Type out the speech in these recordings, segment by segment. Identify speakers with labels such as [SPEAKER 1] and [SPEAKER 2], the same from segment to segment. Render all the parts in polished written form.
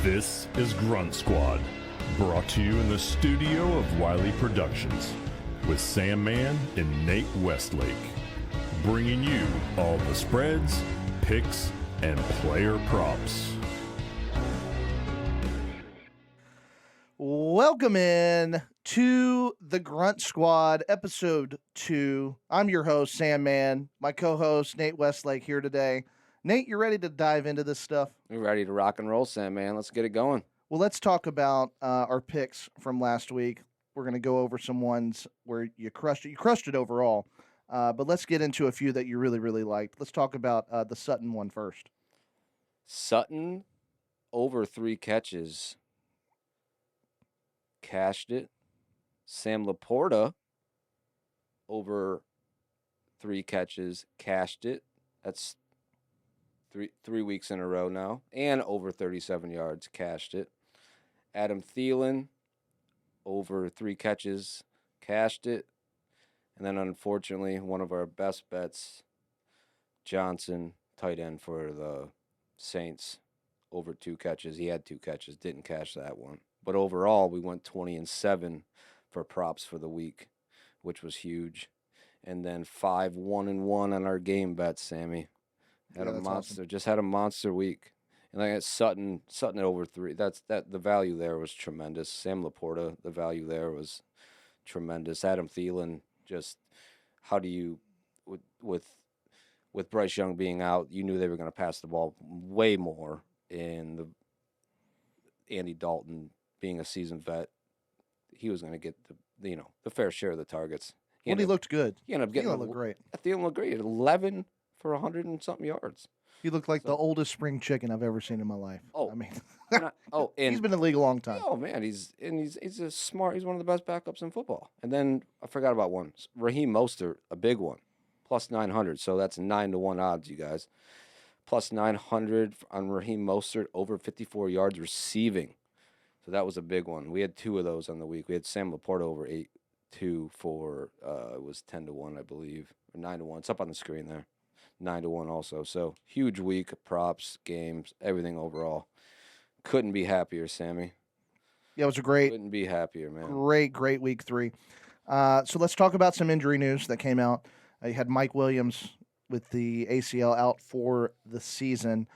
[SPEAKER 1] This is Grunt Squad, brought to you in the studio of Wiley Productions, with Sam Mann and Nate Westlake, bringing you all the spreads, picks, and player props.
[SPEAKER 2] Welcome in to the Grunt Squad, Episode 2. I'm your host, Sam Mann. My co-host, Nate Westlake, here today. Nate, you ready to dive into this stuff?
[SPEAKER 3] We're ready to rock and roll, Sam, man. Let's get it going.
[SPEAKER 2] Well, let's talk about our picks from last week. We're going to go over some ones where you crushed it. You crushed it overall, but let's get into a few that you really, really liked. Let's talk about the Sutton one first.
[SPEAKER 3] Sutton, over 3 catches. Cashed it. Sam Laporta, over 3 catches. Cashed it. That's three weeks in a row now. And over 37 yards. Cashed it. Adam Thielen, over 3 catches. Cashed it. And then, unfortunately, one of our best bets, Johnson, tight end for the Saints, over 2 catches. He had 2 catches. Didn't cash that one. But overall, we went 20-7 for props for the week, which was huge. And then 5-1-1 on our game bets, Sammy. Had a monster, awesome. Just had a monster week. And like Sutton at over 3. The value there was tremendous. Sam Laporta, the value there was tremendous. Adam Thielen, just how do you with Bryce Young being out, you knew they were going to pass the ball way more. And the Andy Dalton being a seasoned vet, he was going to get the fair share of the targets.
[SPEAKER 2] He looked good.
[SPEAKER 3] He ended up getting
[SPEAKER 2] Thielen looked great.
[SPEAKER 3] Thielen looked great at 11 for 100 and something yards.
[SPEAKER 2] He looked like the oldest spring chicken I've ever seen in my life.
[SPEAKER 3] Oh,
[SPEAKER 2] I mean,
[SPEAKER 3] and
[SPEAKER 2] he's been in the league a long time.
[SPEAKER 3] Oh man, he's a smart. He's one of the best backups in football. And then I forgot about one, Raheem Mostert, a big one, plus 900. So that's 9-1 odds, you guys. Plus 900 on Raheem Mostert, over 54 yards receiving. So that was a big one. We had 2 of those on the week. We had Sam Laporta over 8-2 for it was 10-1, I believe, or 9-1. It's up on the screen there. 9-1 also. So huge week, props, games, everything overall. Couldn't be happier, Sammy.
[SPEAKER 2] Yeah, it was a great.
[SPEAKER 3] Couldn't be happier, man.
[SPEAKER 2] Great week 3. So let's talk about some injury news that came out. You had Mike Williams with the ACL out for the season,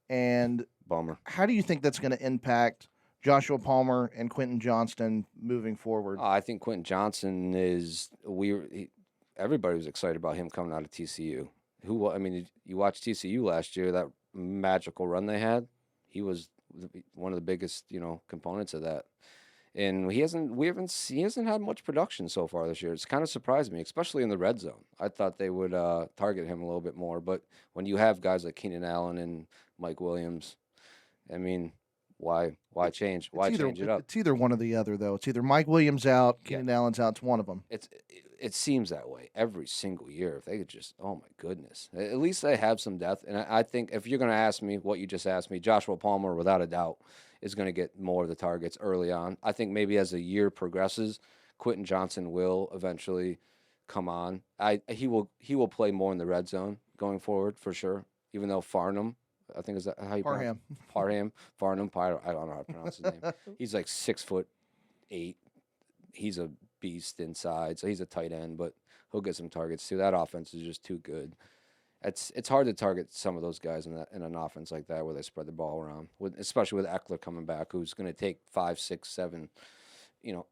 [SPEAKER 2] and
[SPEAKER 3] bummer.
[SPEAKER 2] How do you think that's going to impact Joshua Palmer and Quentin Johnston moving forward?
[SPEAKER 3] I think Quentin Johnston is. Everybody was excited about him coming out of TCU. You watched TCU last year, that magical run they had. He was one of the biggest, components of that. And he hasn't had much production so far this year. It's kind of surprised me, especially in the red zone. I thought they would target him a little bit more. But when you have guys like Keenan Allen and Mike Williams, why change? Why change it up?
[SPEAKER 2] It's either one or the other, though. It's either Mike Williams out, Keenan Allen's out. It's one of them.
[SPEAKER 3] It seems that way every single year. If they could just, oh my goodness, at least they have some depth. And I think if you're going to ask me what you just asked me, Joshua Palmer, without a doubt, is going to get more of the targets early on. I think maybe as the year progresses, Quentin Johnston will eventually come on. He will play more in the red zone going forward for sure. Even though Farnham, I think is that how you pronounce it? Farnham. I don't know how to pronounce his name. He's like 6'8". He's a beast inside, so he's a tight end, but he'll get some targets too. That offense is just too good. It's hard to target some of those guys in an offense like that where they spread the ball around, especially with Eckler coming back, who's going to take 5, 6, 7,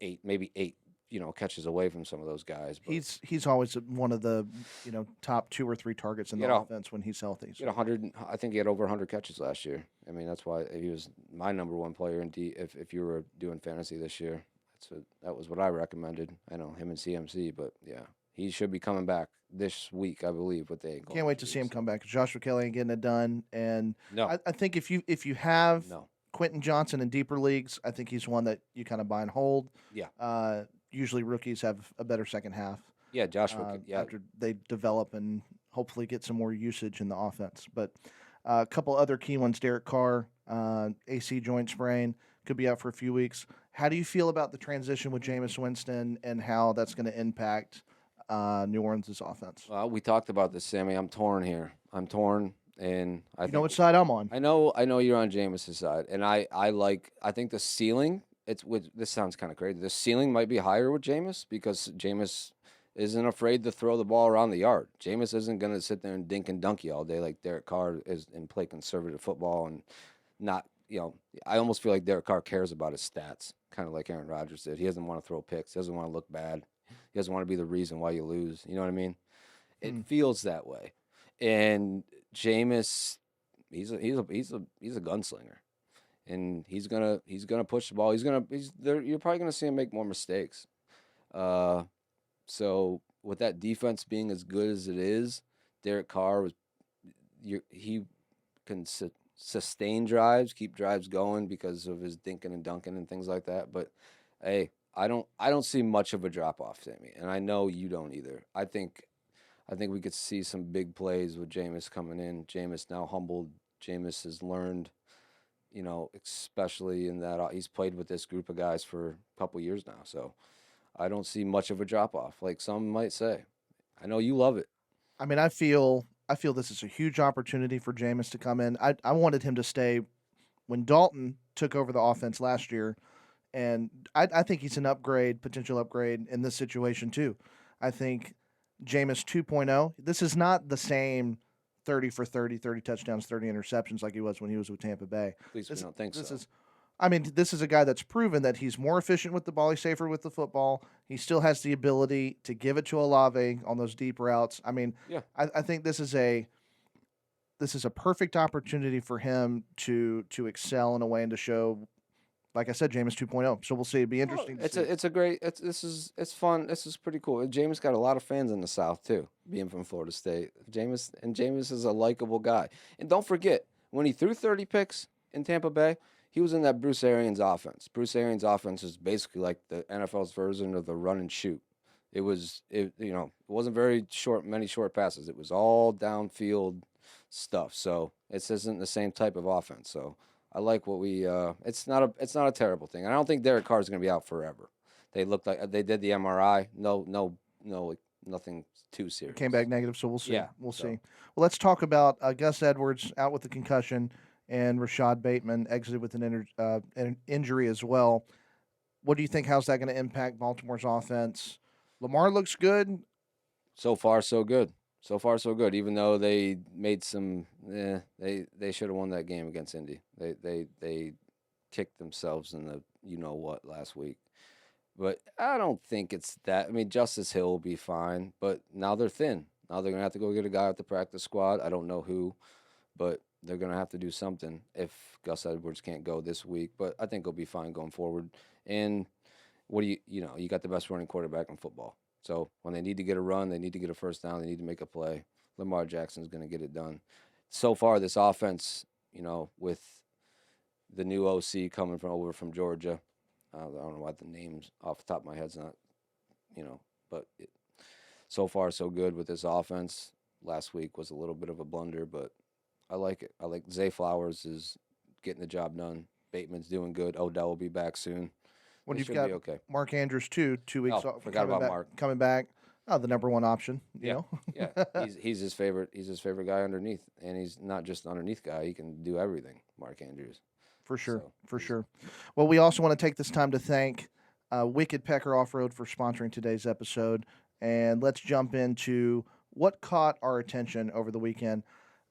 [SPEAKER 3] 8, maybe 8, catches away from some of those guys. But
[SPEAKER 2] he's always one of the top 2 or 3 targets in the offense when he's healthy. So.
[SPEAKER 3] He had 100. I think he had over 100 catches last year. That's why he was my number 1 player in if you were doing fantasy this year. That was what I recommended. I know him and CMC, but yeah, he should be coming back this week, I believe.
[SPEAKER 2] Can't wait to see him come back. Joshua Kelly ain't getting it done, and
[SPEAKER 3] no.
[SPEAKER 2] I think if you have Quentin Johnston in deeper leagues, I think he's one that you kind of buy and hold.
[SPEAKER 3] Yeah.
[SPEAKER 2] Usually rookies have a better second half.
[SPEAKER 3] Yeah, Joshua.
[SPEAKER 2] After they develop and hopefully get some more usage in the offense, but a couple other key ones: Derek Carr, AC joint sprain, could be out for a few weeks. How do you feel about the transition with Jameis Winston and how that's going to impact New Orleans' offense?
[SPEAKER 3] We talked about this, Sammy. I'm torn here. And I
[SPEAKER 2] You know
[SPEAKER 3] think
[SPEAKER 2] which side I'm on.
[SPEAKER 3] I know you're on Jameis's side, and I think the ceiling. This sounds kind of crazy. The ceiling might be higher with Jameis because Jameis isn't afraid to throw the ball around the yard. Jameis isn't going to sit there and dink and dunk you all day like Derek Carr is and play conservative football and not. I almost feel like Derek Carr cares about his stats, kind of like Aaron Rodgers did. He doesn't want to throw picks. He doesn't want to look bad. He doesn't want to be the reason why you lose. You know what I mean? It feels that way. And Jameis, he's a gunslinger, and he's gonna push the ball. You're probably gonna see him make more mistakes. So with that defense being as good as it is, Derek Carr he can sustain drives, keep drives going because of his dinking and dunking and things like that. But hey, I don't see much of a drop off, Sammy, and I know you don't either. I think we could see some big plays with Jameis coming in. Jameis now humbled. Jameis has learned, especially in that he's played with this group of guys for a couple years now. So I don't see much of a drop off, like some might say. I know you love it.
[SPEAKER 2] I mean, I feel this is a huge opportunity for Jameis to come in. I wanted him to stay when Dalton took over the offense last year, and I think he's an potential upgrade in this situation too. I think Jameis 2.0, this is not the same 30 for 30, 30 touchdowns, 30 interceptions like he was when he was with Tampa Bay.
[SPEAKER 3] At least we don't think so.
[SPEAKER 2] This is a guy that's proven that he's more efficient with the ball. He's safer with the football. He still has the ability to give it to Olave on those deep routes. I mean,
[SPEAKER 3] yeah.
[SPEAKER 2] I think this is a perfect opportunity for him to excel in a way and to show, like I said, Jameis 2.0. So we'll see. It'd be interesting.
[SPEAKER 3] It's fun. This is pretty cool. Jameis got a lot of fans in the South too, being from Florida State. Jameis is a likable guy. And don't forget, when he threw 30 picks in Tampa Bay, he was in that Bruce Arians offense. Bruce Arians offense is basically like the NFL's version of the run and shoot. It wasn't many short passes. It was all downfield stuff. So it isn't the same type of offense. So I like what we. It's not a terrible thing. I don't think Derek Carr is going to be out forever. They looked like they did the MRI. No, nothing too serious.
[SPEAKER 2] Came back negative, so we'll see.
[SPEAKER 3] Yeah,
[SPEAKER 2] we'll see. Well, let's talk about Gus Edwards out with the concussion, and Rashad Bateman exited with an injury as well. What do you think? How's that going to impact Baltimore's offense? Lamar looks good.
[SPEAKER 3] So far, so good. So far, so good. Even though they made some, they should have won that game against Indy. They kicked themselves in the what last week. But I don't think it's that. I mean, Justice Hill will be fine, but now they're thin. Now they're gonna have to go get a guy at the practice squad. I don't know who, but they're gonna have to do something if Gus Edwards can't go this week. But I think he'll be fine going forward. And what do you got the best running quarterback in football. So when they need to get a run, they need to get a first down, they need to make a play. Lamar Jackson's going to get it done. So far, this offense, with the new OC coming over from Georgia, I don't know what the names off the top of my head's not, but so far so good with this offense. Last week was a little bit of a blunder, but I like it. I like Zay Flowers is getting the job done. Bateman's doing good. Odell will be back soon.
[SPEAKER 2] When you've got Mark Andrews 2 weeks off,
[SPEAKER 3] forgot about Mark
[SPEAKER 2] coming back. Oh, the number one option. You know.
[SPEAKER 3] Yeah, he's his favorite. He's his favorite guy underneath, and he's not just underneath guy. He can do everything. Mark Andrews.
[SPEAKER 2] For sure, for sure. Well, we also want to take this time to thank Wicked Pecker Off Road for sponsoring today's episode, and let's jump into what caught our attention over the weekend.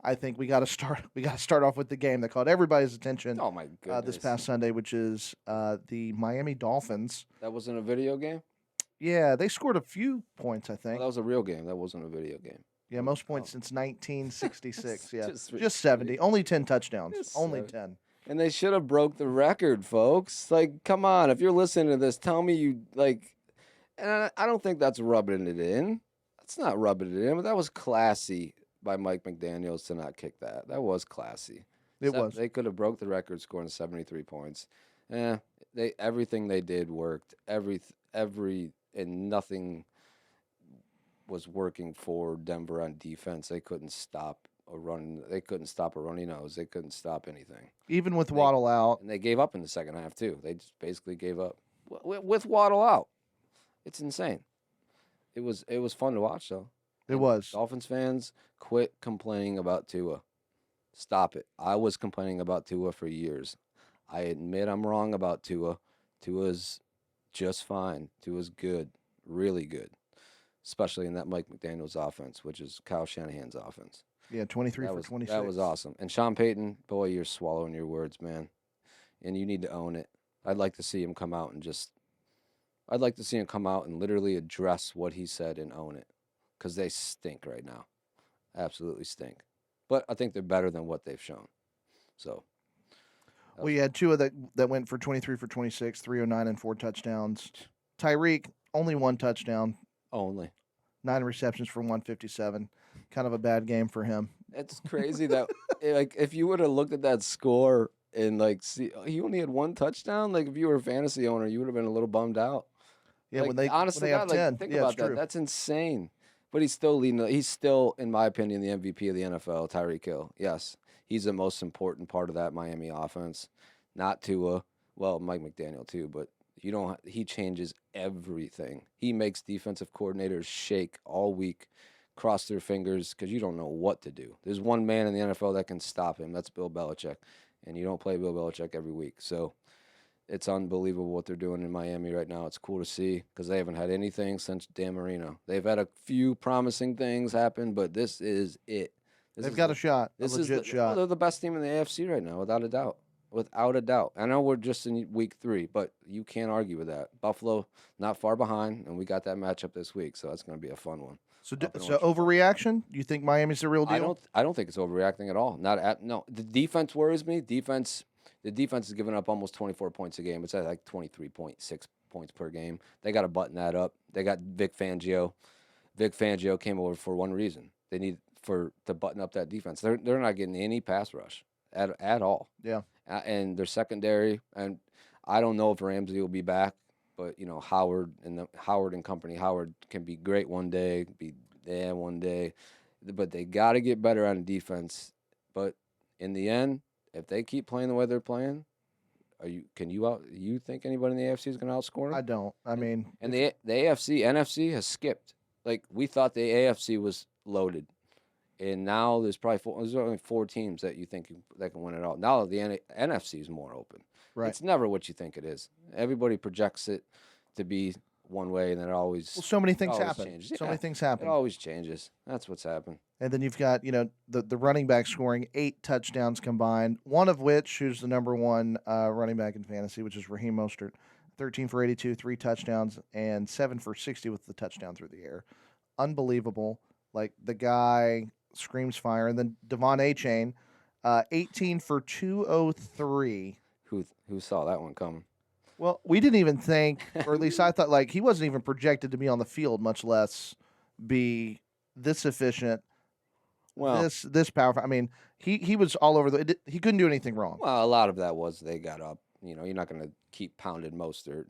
[SPEAKER 2] I think we got to start off with the game that caught everybody's attention.
[SPEAKER 3] Oh my goodness!
[SPEAKER 2] This past Sunday, which is the Miami Dolphins.
[SPEAKER 3] That wasn't a video game.
[SPEAKER 2] Yeah, they scored a few points. I think
[SPEAKER 3] that was a real game. That wasn't a video game.
[SPEAKER 2] Yeah, most points since 1966. Yeah,
[SPEAKER 3] just
[SPEAKER 2] 70. Only 10 touchdowns. Only 10.
[SPEAKER 3] And they should have broke the record, folks. Like, come on! If you're listening to this, tell me you like. And I don't think that's rubbing it in. That's not rubbing it in. But that was classy by Mike McDaniels to not kick that. That was classy.
[SPEAKER 2] It was.
[SPEAKER 3] They could have broke the record scoring 73 points. Everything they did worked. And nothing was working for Denver on defense. They couldn't stop a run. They couldn't stop a runny nose. They couldn't stop anything.
[SPEAKER 2] Even with Waddle out.
[SPEAKER 3] And they gave up in the second half too. They just basically gave up with Waddle out. It's insane. It was fun to watch though.
[SPEAKER 2] It was.
[SPEAKER 3] Dolphins fans, quit complaining about Tua. Stop it. I was complaining about Tua for years. I admit I'm wrong about Tua. Tua's just fine. Tua's good, really good, especially in that Mike McDaniel's offense, which is Kyle Shanahan's offense.
[SPEAKER 2] Yeah, 23 for
[SPEAKER 3] That
[SPEAKER 2] 26.
[SPEAKER 3] was awesome. And Sean Payton, boy, you're swallowing your words, man. And you need to own it. I'd like to see him come out and literally address what he said and own it, because they stink right now, absolutely stink. But I think they're better than what they've shown. So.
[SPEAKER 2] We had Tua that went for 23 for 26, 309 and 4 touchdowns. Tyreek, only 1 touchdown.
[SPEAKER 3] Only.
[SPEAKER 2] 9 receptions for 157. Kind of a bad game for him.
[SPEAKER 3] It's crazy that like if you would have looked at that score and like see he only had 1 touchdown, like if you were a fantasy owner, you would have been a little bummed out.
[SPEAKER 2] Yeah,
[SPEAKER 3] like,
[SPEAKER 2] when they
[SPEAKER 3] honestly,
[SPEAKER 2] have 10.
[SPEAKER 3] Think
[SPEAKER 2] yeah,
[SPEAKER 3] about
[SPEAKER 2] it's
[SPEAKER 3] that.
[SPEAKER 2] true.
[SPEAKER 3] That's insane. But he's still leading. He's still, in my opinion, the MVP of the NFL. Tyreek Hill. Yes, he's the most important part of that Miami offense. Not Tua. Well, Mike McDaniel too, but he changes everything. He makes defensive coordinators shake all week, cross their fingers, because you don't know what to do. There's one man in the NFL that can stop him. That's Bill Belichick. And you don't play Bill Belichick every week. So it's unbelievable what they're doing in Miami right now. It's cool to see, because they haven't had anything since Dan Marino. They've had a few promising things happen, but this is it.
[SPEAKER 2] They've got a shot, a legit shot.
[SPEAKER 3] They're the best team in the AFC right now, without a doubt. Without a doubt. I know we're just in week 3, but you can't argue with that. Buffalo, not far behind, and we got that matchup this week, so that's going to be a fun one.
[SPEAKER 2] So overreaction? You think Miami's the real deal?
[SPEAKER 3] I don't think it's overreacting at all. No. The defense worries me. The defense is giving up almost 24 points a game. It's at like 23.6 points per game. They got to button that up. They got Vic Fangio. Vic Fangio came over for one reason. They need to button up that defense. They're not getting any pass rush at all.
[SPEAKER 2] Yeah.
[SPEAKER 3] And their secondary, and I don't know if Ramsey will be back, but Howard and company. Howard can be great one day, one day, but they got to get better on defense. But in the end, if they keep playing the way they're playing, you think anybody in the AFC is going to outscore them?
[SPEAKER 2] I don't. I mean,
[SPEAKER 3] and the NFC has skipped. Like, we thought the AFC was loaded. And now there's only 4 teams that you think that can win it all. Now the NFC is more open.
[SPEAKER 2] Right.
[SPEAKER 3] It's never what you think it is. Everybody projects it to be one way, and then it always.
[SPEAKER 2] Well, so many things happen.
[SPEAKER 3] Changes.
[SPEAKER 2] So many things happen.
[SPEAKER 3] It always changes. That's what's happened.
[SPEAKER 2] And then you've got the running back scoring 8 touchdowns combined. One of which, who's the number 1 running back in fantasy, which is Raheem Mostert, 13 for 82, 3 touchdowns, and 7 for 60 with the touchdown through the air. Unbelievable. Like, the guy screams fire. And then Devon Achane, 18 for 203.
[SPEAKER 3] Who saw that one coming?
[SPEAKER 2] Well, we didn't even think, or at least I thought, like, he wasn't even projected to be on the field, much less be this efficient, this powerful. I mean, he was all over he couldn't do anything wrong.
[SPEAKER 3] Well, a lot of that was they got up. You're not going to keep pounding Mostert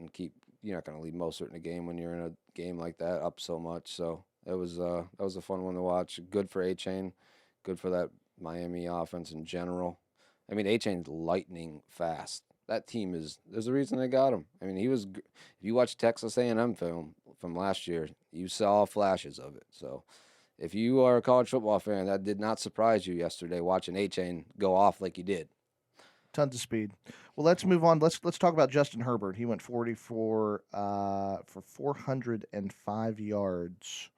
[SPEAKER 3] you're not going to leave Mostert in a game when you're in a game like that up so much. So that was a fun one to watch. Good for A-Chain. Good for that Miami offense in general. I mean, A-Chain's lightning fast. That team there's a reason they got him. I mean, if you watch Texas A&M film from last year, you saw flashes of it. So if you are a college football fan, that did not surprise you yesterday watching A-Chain go off like he did.
[SPEAKER 2] Tons of speed. Well, let's move on. Let's talk about Justin Herbert. He went 44 for 405 yards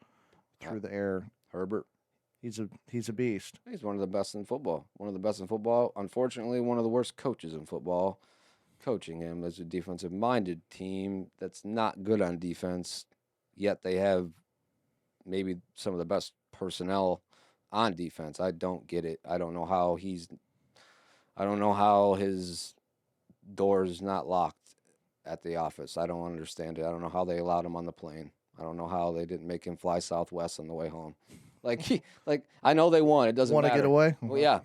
[SPEAKER 2] through the air.
[SPEAKER 3] Herbert.
[SPEAKER 2] He's a beast.
[SPEAKER 3] He's one of the best in football. Unfortunately, one of the worst coaches in football. Coaching him as a defensive-minded team that's not good on defense, yet they have maybe some of the best personnel on defense. I don't get it. I don't know how his door's not locked at the office. I don't understand it. I don't know how they allowed him on the plane. I don't know how they didn't make him fly Southwest on the way home. I know they won. It doesn't matter.
[SPEAKER 2] Want to get away?
[SPEAKER 3] Well, yeah.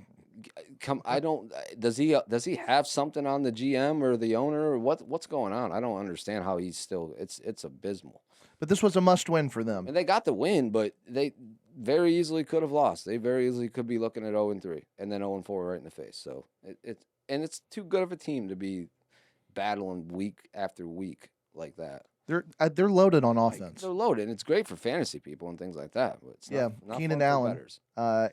[SPEAKER 3] Does he have something on the GM or the owner or what's going on? I don't understand how he's still. It's abysmal.
[SPEAKER 2] But this was a must-win for them.
[SPEAKER 3] And they got the win, but they very easily could have lost. They very easily could be looking at 0-3 and then 0-4 right in the face. So it's too good of a team to be battling week after week like that.
[SPEAKER 2] They're loaded on
[SPEAKER 3] Like,
[SPEAKER 2] offense.
[SPEAKER 3] they're loaded, and it's great for fantasy people and things like that. But it's not
[SPEAKER 2] Keenan
[SPEAKER 3] fun for
[SPEAKER 2] Allen,
[SPEAKER 3] bettors.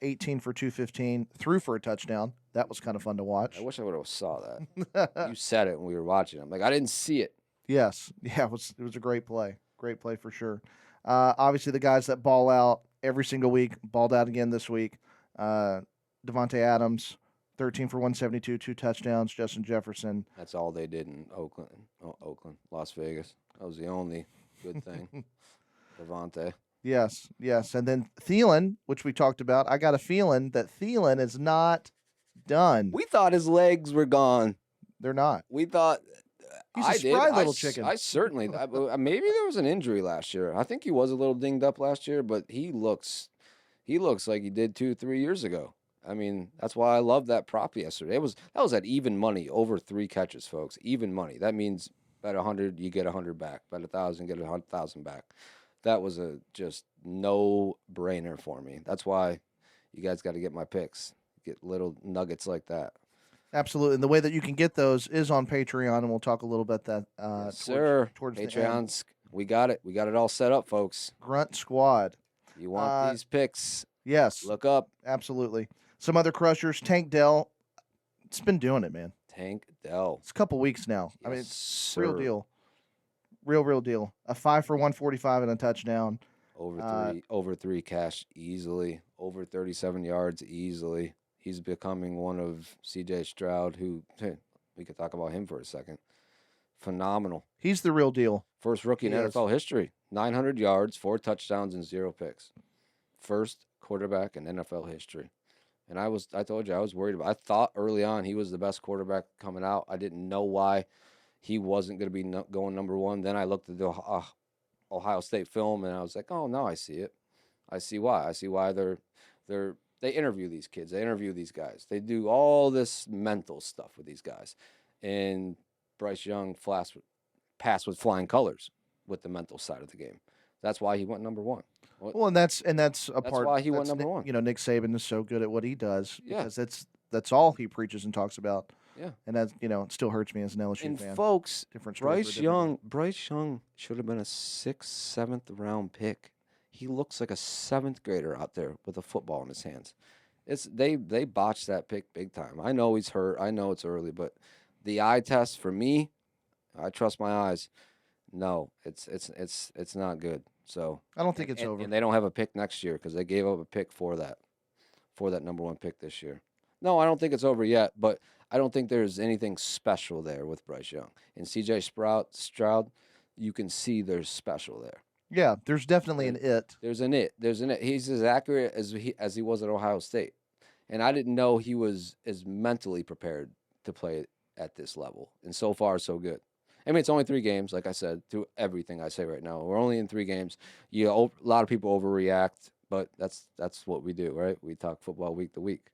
[SPEAKER 2] 18 for 215, threw for a touchdown. That was kind of fun to watch.
[SPEAKER 3] I wish I would have saw that. You said it when we were watching. I'm like, I didn't see it.
[SPEAKER 2] Yes, yeah, it was a great play for sure. Obviously, the guys that ball out every single week balled out again this week. Devontae Adams, 13 for 172, 2 touchdowns. Justin Jefferson.
[SPEAKER 3] That's all they did in Oakland, Las Vegas. That was the only good thing. Devontae.
[SPEAKER 2] Yes, and then Thielen, which we talked about. I got a feeling that Thielen is not done.
[SPEAKER 3] We thought his legs were gone.
[SPEAKER 2] They're not.
[SPEAKER 3] We thought.
[SPEAKER 2] He's a spry little chicken.
[SPEAKER 3] I certainly. Maybe there was an injury last year. I think he was a little dinged up last year, but he looks like he did 2-3 years ago. I mean, that's why I love that prop yesterday. That was at even money over 3 catches, folks. Even money. That means bet 100, you get 100 back. Bet 1,000, get 100,000 back. That was a just no brainer for me. That's why you guys got to get my picks. Get little nuggets like that.
[SPEAKER 2] Absolutely, and the way that you can get those is on Patreon, and we'll talk a little bit that towards
[SPEAKER 3] Patreons.
[SPEAKER 2] the end.
[SPEAKER 3] We got it. We got it all set up, folks.
[SPEAKER 2] Grunt Squad.
[SPEAKER 3] You want these picks?
[SPEAKER 2] Yes.
[SPEAKER 3] Look up.
[SPEAKER 2] Absolutely. Some other crushers. Tank Dell. It's been doing it, man.
[SPEAKER 3] Tank Dell.
[SPEAKER 2] It's a couple weeks now.
[SPEAKER 3] Yes,
[SPEAKER 2] I mean, it's
[SPEAKER 3] sir.
[SPEAKER 2] real deal. Real deal. A 5 for 145 and a touchdown.
[SPEAKER 3] Over three cash easily. Over 37 yards easily. He's becoming one of C.J. Stroud, who we could talk about him for a second. Phenomenal.
[SPEAKER 2] He's the real deal.
[SPEAKER 3] First rookie in NFL history. 900 yards, 4 touchdowns, and 0 picks. First quarterback in NFL history. And I told you I was worried about. I thought early on he was the best quarterback coming out. I didn't know why he wasn't going to be going number 1. Then I looked at the Ohio State film and I was like, oh no, I see it. I see why. I see why they interview these kids. They interview these guys. They do all this mental stuff with these guys. And Bryce Young passed with flying colors with the mental side of the game. That's why he went number 1.
[SPEAKER 2] Well, and that's part.
[SPEAKER 3] Why he went number 1.
[SPEAKER 2] You know, Nick Saban is so good at what he does
[SPEAKER 3] Yeah.
[SPEAKER 2] because that's all he preaches and talks about.
[SPEAKER 3] Yeah.
[SPEAKER 2] And that it still hurts me as an LSU
[SPEAKER 3] and
[SPEAKER 2] fan.
[SPEAKER 3] Folks,
[SPEAKER 2] Different story for a different day.
[SPEAKER 3] Bryce Young should have been a 6th, 7th round pick. He looks like a 7th grader out there with a football in his hands. They botched that pick big time. I know he's hurt. I know it's early, but the eye test for me, I trust my eyes. No, it's not good. So
[SPEAKER 2] I don't think it's over.
[SPEAKER 3] And they don't have a pick next year because they gave up a pick for that number 1 pick this year. No, I don't think it's over yet, but I don't think there's anything special there with Bryce Young. And C.J. Stroud, you can see there's special there.
[SPEAKER 2] Yeah, there's definitely an it.
[SPEAKER 3] There's an it. He's as accurate as he was at Ohio State. And I didn't know he was as mentally prepared to play at this level. And so far, so good. I mean, it's only 3 games, like I said, through everything I say right now. We're only in 3 games. A lot of people overreact, but that's what we do, right? We talk football week to week.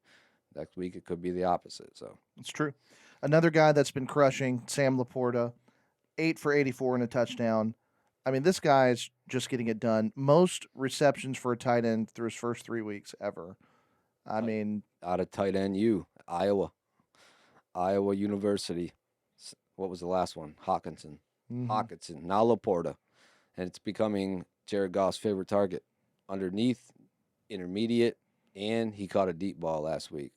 [SPEAKER 3] Next week, it could be the opposite. So
[SPEAKER 2] it's true. Another guy that's been crushing, Sam Laporta, 8 for 84 and a touchdown. I mean, this guy's just getting it done. Most receptions for a tight end through his first 3 weeks ever. I mean,
[SPEAKER 3] out of tight end Iowa University. What was the last one? Hawkinson.
[SPEAKER 2] Mm-hmm.
[SPEAKER 3] Hawkinson. Now Laporta. And it's becoming Jared Goff's favorite target. Underneath, intermediate, and he caught a deep ball last week.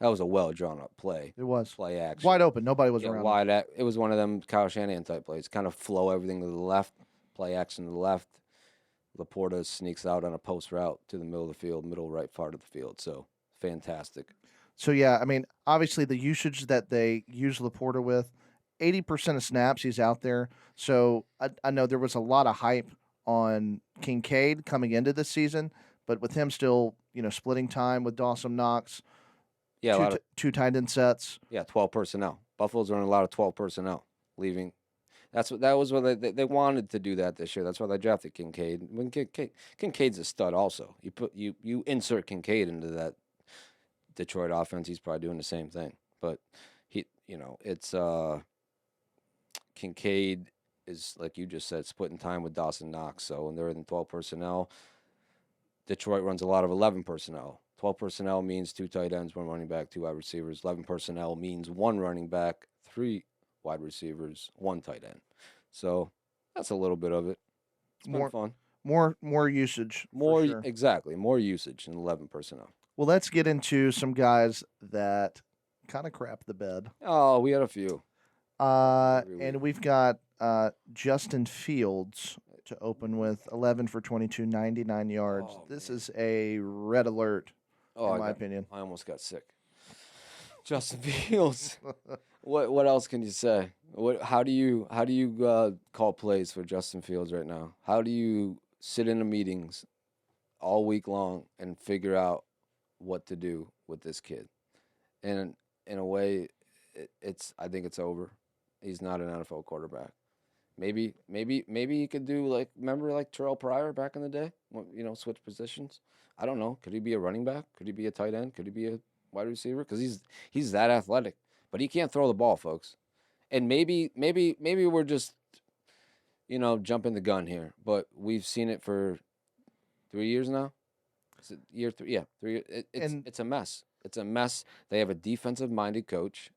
[SPEAKER 3] That was a well-drawn-up play.
[SPEAKER 2] It was.
[SPEAKER 3] Play action.
[SPEAKER 2] Wide open. Nobody was around.
[SPEAKER 3] It was one of them Kyle Shanahan type plays. Kind of flow everything to the left, play action to the left. Laporta sneaks out on a post route to the middle of the field, middle right part of the field. So, fantastic.
[SPEAKER 2] So, yeah, I mean, obviously the usage that they use Laporta with, 80% of snaps he's out there. So, I know there was a lot of hype on Kincaid coming into this season, but with him still, splitting time with Dawson Knox, two tight end sets.
[SPEAKER 3] Yeah, 12 personnel. Buffalo's running a lot of 12 personnel, leaving. That was what they wanted to do that this year. That's why they drafted Kincaid. When Kincaid's a stud, also. You insert Kincaid into that Detroit offense, he's probably doing the same thing. But it's Kincaid is, like you just said, splitting time with Dawson Knox. So when they're in 12 personnel, Detroit runs a lot of 11 personnel. 12 personnel means 2 tight ends, 1 running back, 2 wide receivers. 11 personnel means 1 running back, 3 wide receivers, 1 tight end. So That's a little bit of it. It's been
[SPEAKER 2] More
[SPEAKER 3] fun.
[SPEAKER 2] more usage
[SPEAKER 3] More
[SPEAKER 2] for sure.
[SPEAKER 3] exactly. More usage in 11 personnel.
[SPEAKER 2] Well, let's get into some guys that kind of crap the bed.
[SPEAKER 3] Oh, we had a few. Every
[SPEAKER 2] And
[SPEAKER 3] week.
[SPEAKER 2] we've got Justin Fields to open with 11 for 22, 99 yards.
[SPEAKER 3] Oh,
[SPEAKER 2] This
[SPEAKER 3] man.
[SPEAKER 2] is a red alert,
[SPEAKER 3] Oh,
[SPEAKER 2] in my opinion.
[SPEAKER 3] I almost got sick. Justin Fields. What else can you say? How do you call plays for Justin Fields right now? How do you sit in the meetings all week long and figure out what to do with this kid? And in a way, I think it's over. He's not an NFL quarterback. Maybe he could do like, remember like Terrell Pryor back in the day, switch positions. I don't know. Could he be a running back? Could he be a tight end? Could he be a wide receiver? Because he's that athletic, but he can't throw the ball, folks. And maybe we're just jumping the gun here, but we've seen it for 3 years now. Is it year 3? Yeah, 3 years. It's a mess. It's a mess. They have a defensive-minded coach,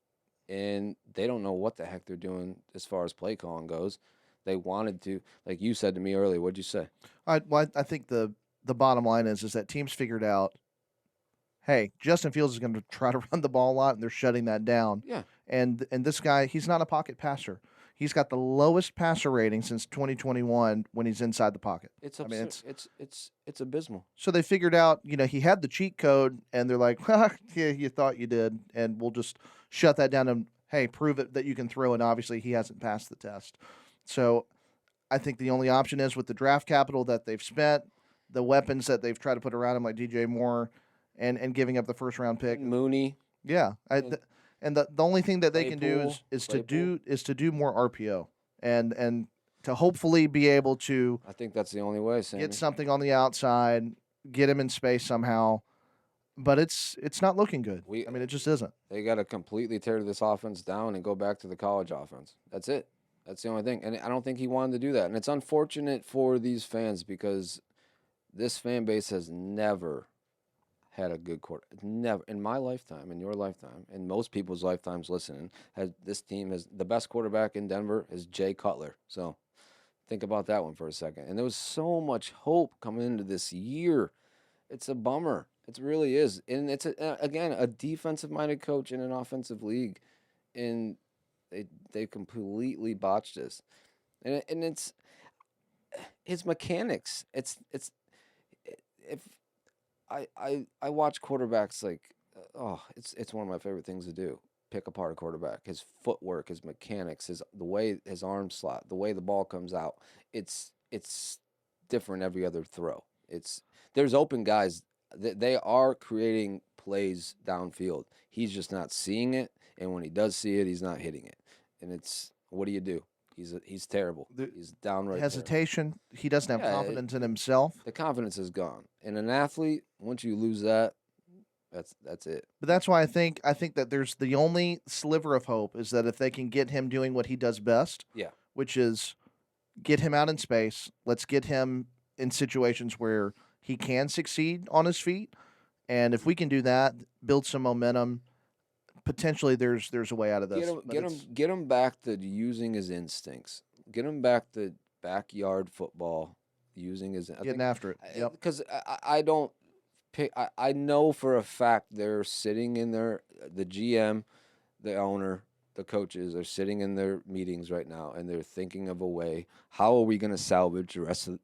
[SPEAKER 3] and they don't know what the heck they're doing as far as play calling goes. They wanted to, like you said to me earlier. What'd you say?
[SPEAKER 2] I think the bottom line is that teams figured out, hey, Justin Fields is going to try to run the ball a lot, and they're shutting that down.
[SPEAKER 3] Yeah.
[SPEAKER 2] And this guy, he's not a pocket passer. He's got the lowest passer rating since 2021 when he's inside the pocket.
[SPEAKER 3] It's absurd. It's abysmal.
[SPEAKER 2] So they figured out, he had the cheat code, and they're like, yeah, you thought you did, and we'll just shut that down and, hey, prove it that you can throw, and obviously he hasn't passed the test. So I think the only option is with the draft capital that they've spent, the weapons that they've tried to put around him, like DJ Moore, and giving up the first-round pick.
[SPEAKER 3] And Mooney.
[SPEAKER 2] Yeah, and the only thing that they can do is to do more RPO and to hopefully be able to.
[SPEAKER 3] I think that's the only way, Sammy.
[SPEAKER 2] Get something on the outside, get him in space somehow, but it's not looking good. It just isn't.
[SPEAKER 3] They got to completely tear this offense down and go back to the college offense. That's it. That's the only thing, and I don't think he wanted to do that. And it's unfortunate for these fans because this fan base has never had a good quarter. Never in my lifetime, in your lifetime, in most people's lifetimes listening, this team has the best quarterback in Denver is Jay Cutler. So think about that one for a second. And there was so much hope coming into this year. It's a bummer. It really is. And it's again a defensive-minded coach in an offensive league, and they completely botched this. And it's his mechanics. If I watch quarterbacks it's one of my favorite things to do. Pick apart a quarterback, his footwork, his mechanics, the way his arm slot, the way the ball comes out. It's different every other throw. There's open guys. They are creating plays downfield. He's just not seeing it, and when he does see it, he's not hitting it. And what do you do? He's terrible. He's downright
[SPEAKER 2] hesitation.
[SPEAKER 3] terrible.
[SPEAKER 2] He doesn't have confidence in himself.
[SPEAKER 3] The confidence is gone. And an athlete, once you lose that, that's it.
[SPEAKER 2] But that's why I think that there's the only sliver of hope is that if they can get him doing what he does best, which is get him out in space, let's get him in situations where he can succeed on his feet, and if we can do that, build some momentum, potentially there's a way out of this.
[SPEAKER 3] Get him back to using his instincts. Get him back to backyard football, using his
[SPEAKER 2] after it. Yep.
[SPEAKER 3] Because I don't pick. I know for a fact they're sitting in the GM, the owner, the coaches are sitting in their meetings right now, and they're thinking of a way. How are we going to salvage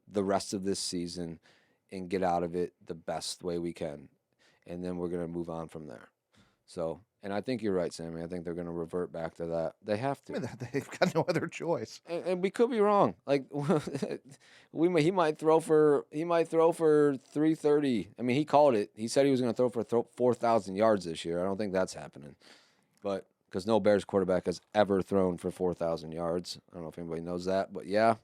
[SPEAKER 3] the rest of this season and get out of it the best way we can, and then we're going to move on from there. So. And I think you're right, Sammy. I think they're going to revert back to that. They have to.
[SPEAKER 2] They've got no other choice.
[SPEAKER 3] And we could be wrong. Like he might throw for 330. I mean, he called it. He said he was going to throw for 4,000 yards this year. I don't think that's happening. But because no Bears quarterback has ever thrown for 4,000 yards. I don't know if anybody knows that, but yeah,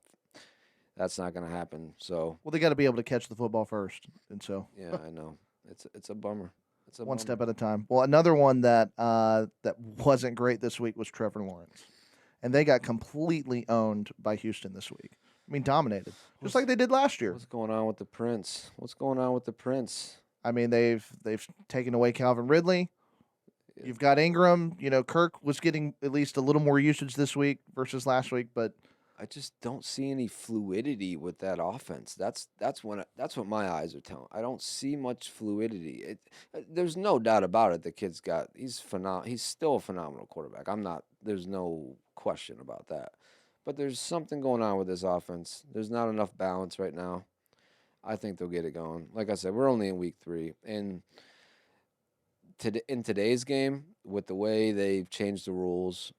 [SPEAKER 3] that's not going to happen. So
[SPEAKER 2] they got to be able to catch the football first, and so
[SPEAKER 3] yeah, I know it's a bummer.
[SPEAKER 2] One step at a time. Well, another one that wasn't great this week was Trevor Lawrence, and they got completely owned by Houston this week. I mean, dominated, just like they did last year.
[SPEAKER 3] What's going on with the Prince?
[SPEAKER 2] I mean, they've taken away Calvin Ridley. Yeah. You've got Ingram. Kirk was getting at least a little more usage this week versus last week, but
[SPEAKER 3] I just don't see any fluidity with that offense. That's what my eyes are telling. I don't see much fluidity. There's no doubt about it. The kid's got he's He's still a phenomenal quarterback. There's no question about that. But there's something going on with this offense. There's not enough balance right now. I think they'll get it going. Like I said, we're only in week 3, and in today's game, with the way they've changed the rules,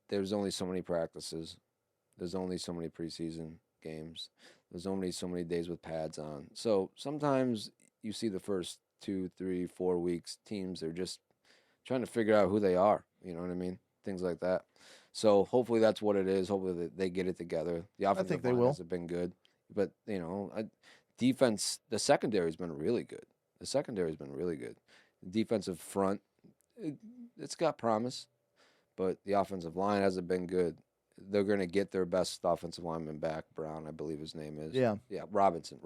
[SPEAKER 3] there's only so many practices. There's only so many preseason games. There's only so many days with pads on. So sometimes you see the first 2, 3, 4 weeks, teams are just trying to figure out who they are. You know what I mean? Things like that. So hopefully that's what it is. Hopefully they get it together. The offensive line hasn't been good. But, defense, the secondary's been really good. The defensive front, it's got promise, but the offensive line hasn't been good. They're going to get their best offensive lineman back. Brown, I believe his name is.
[SPEAKER 2] Yeah.
[SPEAKER 3] Yeah, Robinson.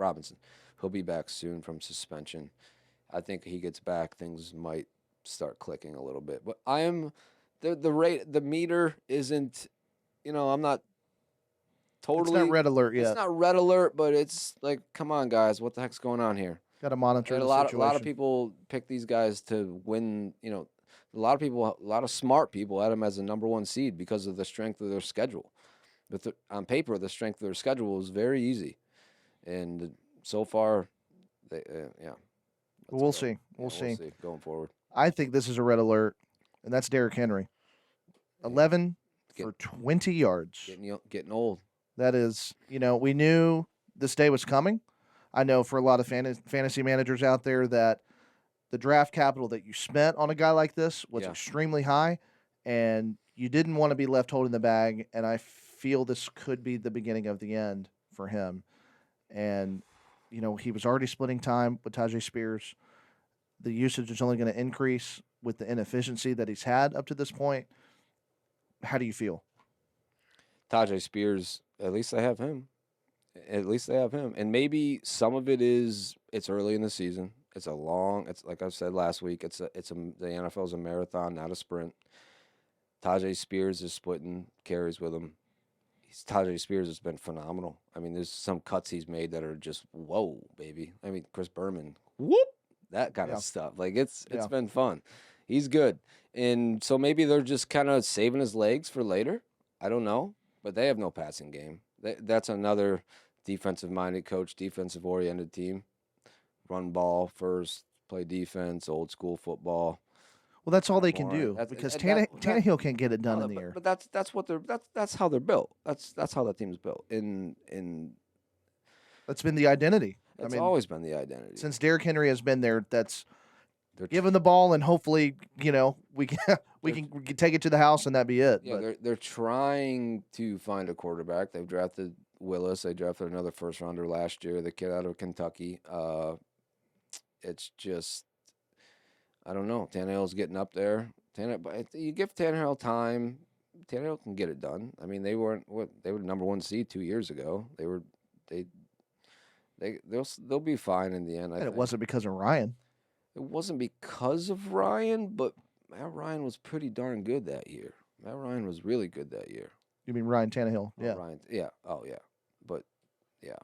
[SPEAKER 3] He'll be back soon from suspension. I think he gets back, things might start clicking a little bit. But the meter isn't, I'm not totally.
[SPEAKER 2] It's not red alert yet.
[SPEAKER 3] It's not red alert, but it's like, come on, guys, what the heck's going on here?
[SPEAKER 2] Got to monitor the
[SPEAKER 3] a
[SPEAKER 2] situation.
[SPEAKER 3] lot of people pick these guys to win. A lot of smart people had them as a number 1 seed because of the strength of their schedule. But on paper, the strength of their schedule is very easy, and so far,
[SPEAKER 2] We'll see. We'll see
[SPEAKER 3] going forward.
[SPEAKER 2] I think this is a red alert, and that's Derrick Henry. 11 for 20 yards.
[SPEAKER 3] Getting old.
[SPEAKER 2] That is, we knew this day was coming. I know for a lot of fantasy managers out there that the draft capital that you spent on a guy like this was extremely high, and you didn't want to be left holding the bag, and I feel this could be the beginning of the end for him. And, he was already splitting time with Tajay Spears. The usage is only going to increase with the inefficiency that he's had up to this point. How do you feel?
[SPEAKER 3] Tajay Spears, at least they have him. And maybe some of it is it's early in the season. It's like I said last week, the NFL is a marathon, not a sprint. Tajay Spears is splitting carries with him. Tajay Spears has been phenomenal. I mean, there's some cuts he's made that are just, whoa, baby. I mean, Chris Berman, whoop, that kind of stuff. Like, it's been fun. He's good. And so maybe they're just kind of saving his legs for later. I don't know. But they have no passing game. That's another defensive-minded coach, defensive-oriented team. Run ball first, play defense, old-school football.
[SPEAKER 2] Well, that's all they can do because Tannehill can't get it done in the air.
[SPEAKER 3] But that's how they're built. That's how that team's built.
[SPEAKER 2] That's been the identity.
[SPEAKER 3] It's always been the identity.
[SPEAKER 2] Since Derrick Henry has been there, they're giving the ball, and hopefully, we can take it to the house and that be it.
[SPEAKER 3] Yeah, they're trying to find a quarterback. They've drafted Willis. They drafted another first rounder last year, the kid out of Kentucky. It's just, I don't know. Tannehill's getting up there. You give Tannehill time, Tannehill can get it done. I mean, they were the number 1 seed 2 years ago. They'll be fine in the end. I think.
[SPEAKER 2] It wasn't because of Ryan.
[SPEAKER 3] It wasn't because of Ryan, but Matt Ryan was pretty darn good that year. Matt Ryan was really good that year.
[SPEAKER 2] You mean Ryan Tannehill? Yeah.
[SPEAKER 3] Ryan, yeah. Oh, yeah. But, yeah.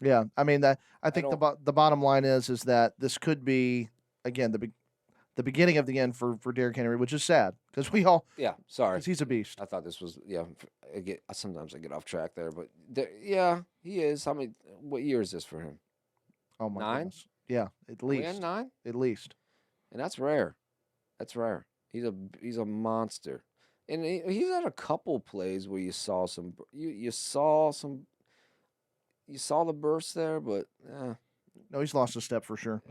[SPEAKER 2] Yeah. I mean, I think the bottom line is that this could be, again, the beginning of the end for Derrick Henry, which is sad because we all.
[SPEAKER 3] Yeah. Sorry.
[SPEAKER 2] Because he's a beast.
[SPEAKER 3] I thought this was, sometimes I get off track there, but he is. What year is this for him?
[SPEAKER 2] Oh, my
[SPEAKER 3] 9?
[SPEAKER 2] goodness. Yeah, at least.
[SPEAKER 3] And 9?
[SPEAKER 2] At least.
[SPEAKER 3] And that's rare. He's a monster. And he's had a couple plays where you saw the burst there, but
[SPEAKER 2] no, he's lost a step for sure.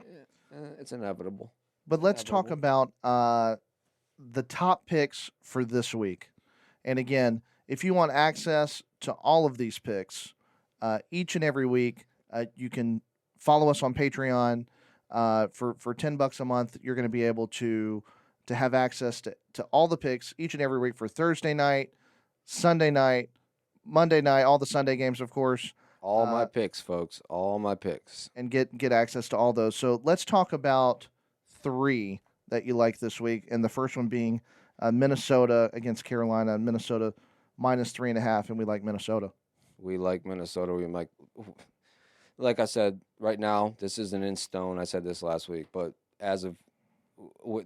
[SPEAKER 3] It's inevitable.
[SPEAKER 2] But let's talk about the top picks for this week. And again, if you want access to all of these picks each and every week, you can follow us on Patreon. For $10 a month, you're going to be able to have access to all the picks each and every week for Thursday night, Sunday night, Monday night, all the Sunday games, of course.
[SPEAKER 3] All my picks, folks. All my picks.
[SPEAKER 2] And get access to all those. So let's talk about 3 that you like this week. And the first one being Minnesota against Carolina. Minnesota minus 3.5, and we like Minnesota.
[SPEAKER 3] We like Minnesota. We like I said, right now, this isn't in stone. I said this last week, but as of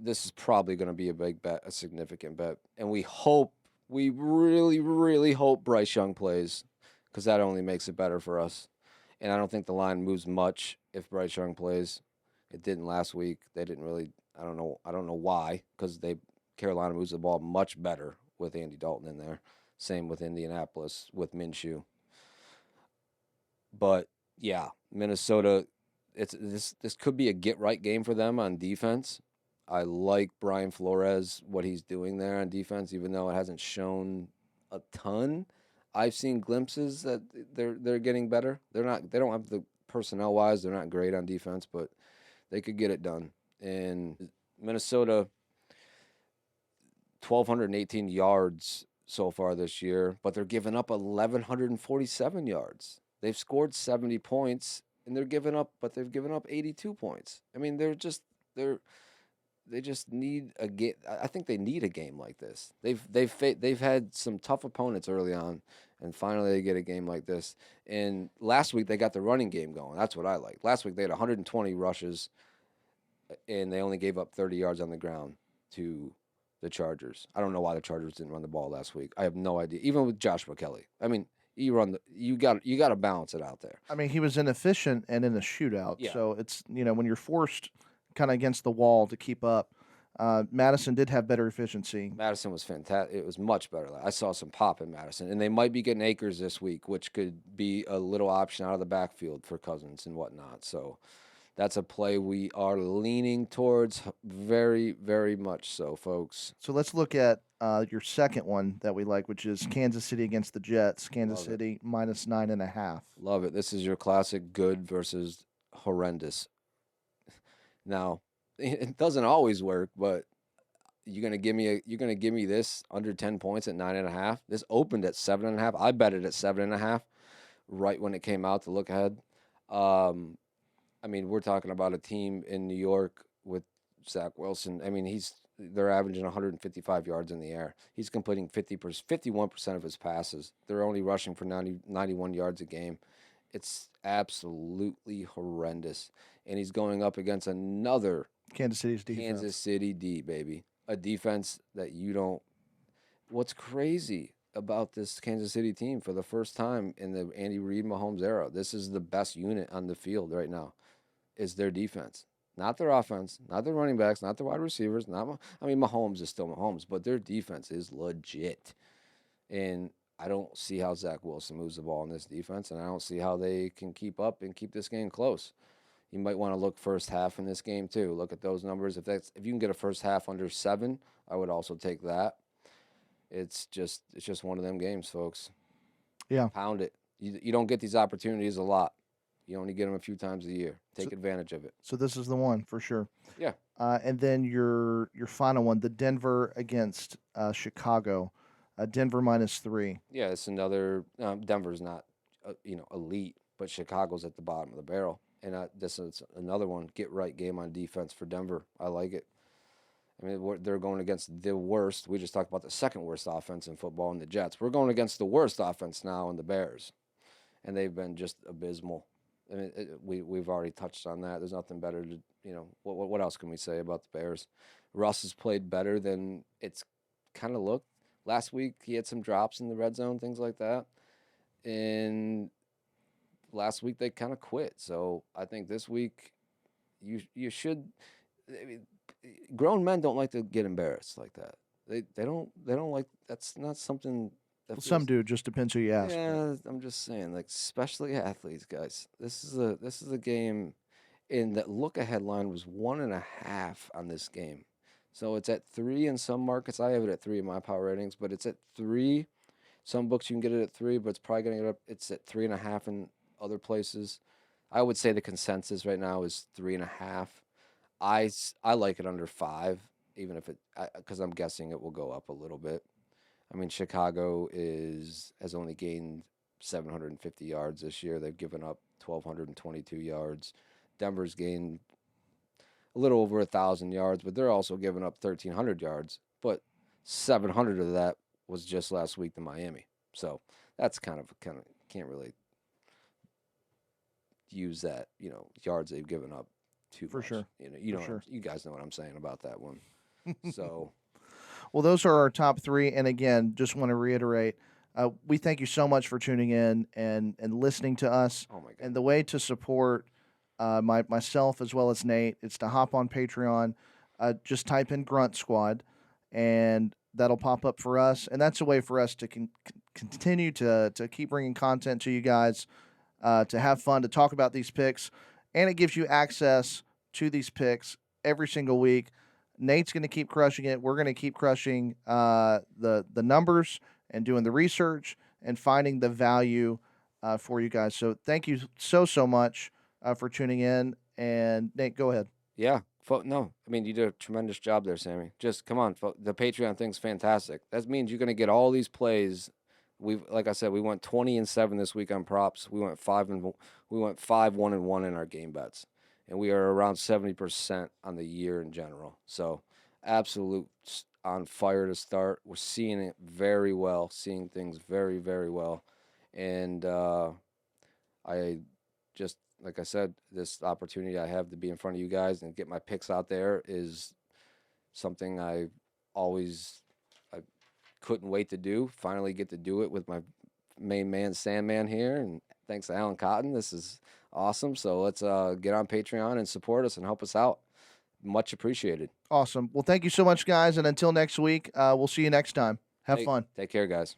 [SPEAKER 3] this is probably going to be a big bet, a significant bet. And we really, really hope Bryce Young plays because that only makes it better for us. And I don't think the line moves much if Bryce Young plays. It didn't last week. They didn't really. I don't know why because Carolina moves the ball much better with Andy Dalton in there. Same with Indianapolis with Minshew. But yeah, Minnesota. This could be a get right game for them on defense. I like Brian Flores, what he's doing there on defense, even though it hasn't shown a ton. I've seen glimpses that they're getting better. They don't have the personnel wise, they're not great on defense, but they could get it done. And Minnesota, 1,218 yards so far this year, but they're giving up 1,147 yards. They've scored 70 points, and they've given up 82 points. I mean, they just need a game. I think they need a game like this. They've had some tough opponents early on, and finally they get a game like this. And last week they got the running game going. That's what I like. Last week they had 120 rushes, and they only gave up 30 yards on the ground to the Chargers. I don't know why the Chargers didn't run the ball last week. I have no idea. Even with Joshua Kelly, I mean, you got to balance it out there.
[SPEAKER 2] I mean, he was inefficient and in a shootout.
[SPEAKER 3] Yeah.
[SPEAKER 2] So it's, when you're forced kind of against the wall to keep up. Madison did have better efficiency.
[SPEAKER 3] Madison was fantastic. It was much better. I saw some pop in Madison, and they might be getting Akers this week, which could be a little option out of the backfield for Cousins and whatnot. So that's a play we are leaning towards very, very much so, folks.
[SPEAKER 2] So let's look at your second one that we like, which is Kansas City against the Jets. Kansas City minus 9.5.
[SPEAKER 3] Love it. This is your classic good versus horrendous. Now, it doesn't always work, but you're gonna give me this under 10 points at 9.5. This opened at 7.5. I bet it at 7.5 right when it came out to look ahead. I mean, we're talking about a team in New York with Zach Wilson. I mean, they're averaging 155 yards in the air. He's completing 51% of his passes. They're only rushing for 91 yards a game. It's absolutely horrendous. And he's going up against another
[SPEAKER 2] Kansas City's defense.
[SPEAKER 3] Kansas City D, baby. A defense that you don't. What's crazy about this Kansas City team for the first time in the Andy Reid Mahomes era, this is the best unit on the field right now, is their defense. Not their offense, not their running backs, not their wide receivers. Mahomes is still Mahomes, but their defense is legit. And I don't see how Zach Wilson moves the ball in this defense, and I don't see how they can keep up and keep this game close. You might want to look first half in this game too. Look at those numbers. If you can get a first half under 7, I would also take that. It's just one of them games, folks.
[SPEAKER 2] Yeah.
[SPEAKER 3] Pound it. You don't get these opportunities a lot. You only get them a few times a year. Take advantage of it.
[SPEAKER 2] So this is the one for sure.
[SPEAKER 3] Yeah.
[SPEAKER 2] And then your final one, the Denver against Chicago. Denver minus 3.
[SPEAKER 3] Yeah, it's another. Denver's not, elite, but Chicago's at the bottom of the barrel. And this is another one, get right game on defense for Denver. I like it. I mean, they're going against the worst. We just talked about the second worst offense in football in the Jets. We're going against the worst offense now in the Bears. And they've been just abysmal. I mean, we've already touched on that. There's nothing better to, what else can we say about the Bears? Russ has played better than it's kind of looked. Last week, he had some drops in the red zone, things like that. And last week they kind of quit. So I think this week you should. I mean, grown men don't like to get embarrassed like that. They don't like. That's not something.
[SPEAKER 2] Some do. Just depends who you ask.
[SPEAKER 3] Yeah, I'm just saying, like, especially athletes, guys. This is a game. And that look ahead line was 1.5 on this game. So it's at 3 in some markets. I have it at 3 in my power ratings, but it's at 3. Some books you can get it at 3, but it's probably going to get up. It's at 3.5 in other places. I would say the consensus right now is 3.5. I like it under 5, even if because I'm guessing it will go up a little bit. I mean, Chicago has only gained 750 yards this year. They've given up 1,222 yards. Denver's gained a little over 1,000 yards, but they're also giving up 1,300 yards. But 700 of that was just last week to Miami. So that's kind of can't really use that, yards they've given up too
[SPEAKER 2] For
[SPEAKER 3] much.
[SPEAKER 2] sure.
[SPEAKER 3] You guys know what I'm saying about that one. So
[SPEAKER 2] Well, those are our top three. And again, just want to reiterate, we thank you so much for tuning in and listening to us.
[SPEAKER 3] oh my god.
[SPEAKER 2] And the way to support myself as well as Nate, it's to hop on Patreon. Just type in Grunt Squad, and that'll pop up for us. And that's a way for us to continue to keep bringing content to you guys, to have fun, to talk about these picks. And it gives you access to these picks every single week. Nate's going to keep crushing it. We're going to keep crushing the numbers and doing the research and finding the value for you guys. So thank you so much for tuning in. And Nate, go ahead.
[SPEAKER 3] Yeah. No, I mean, you did a tremendous job there, Sammy. Just come on. The Patreon thing's fantastic. That means you're going to get all these plays. Like I said, we went 20-7 this week on props. We went 5-1-1 in our game bets, and we are around 70% on the year in general. So, absolute on fire to start. We're seeing it very well, seeing things very, very well, and I just, like I said, this opportunity I have to be in front of you guys and get my picks out there is something I couldn't wait to do. Finally get to do it with my main man, Sandman, here. And thanks to Alan Cotton. This is awesome. So let's get on Patreon and support us and help us out. Much appreciated.
[SPEAKER 2] Awesome. Well, thank you so much, guys. And until next week, we'll see you next time. Have fun.
[SPEAKER 3] Take care, guys.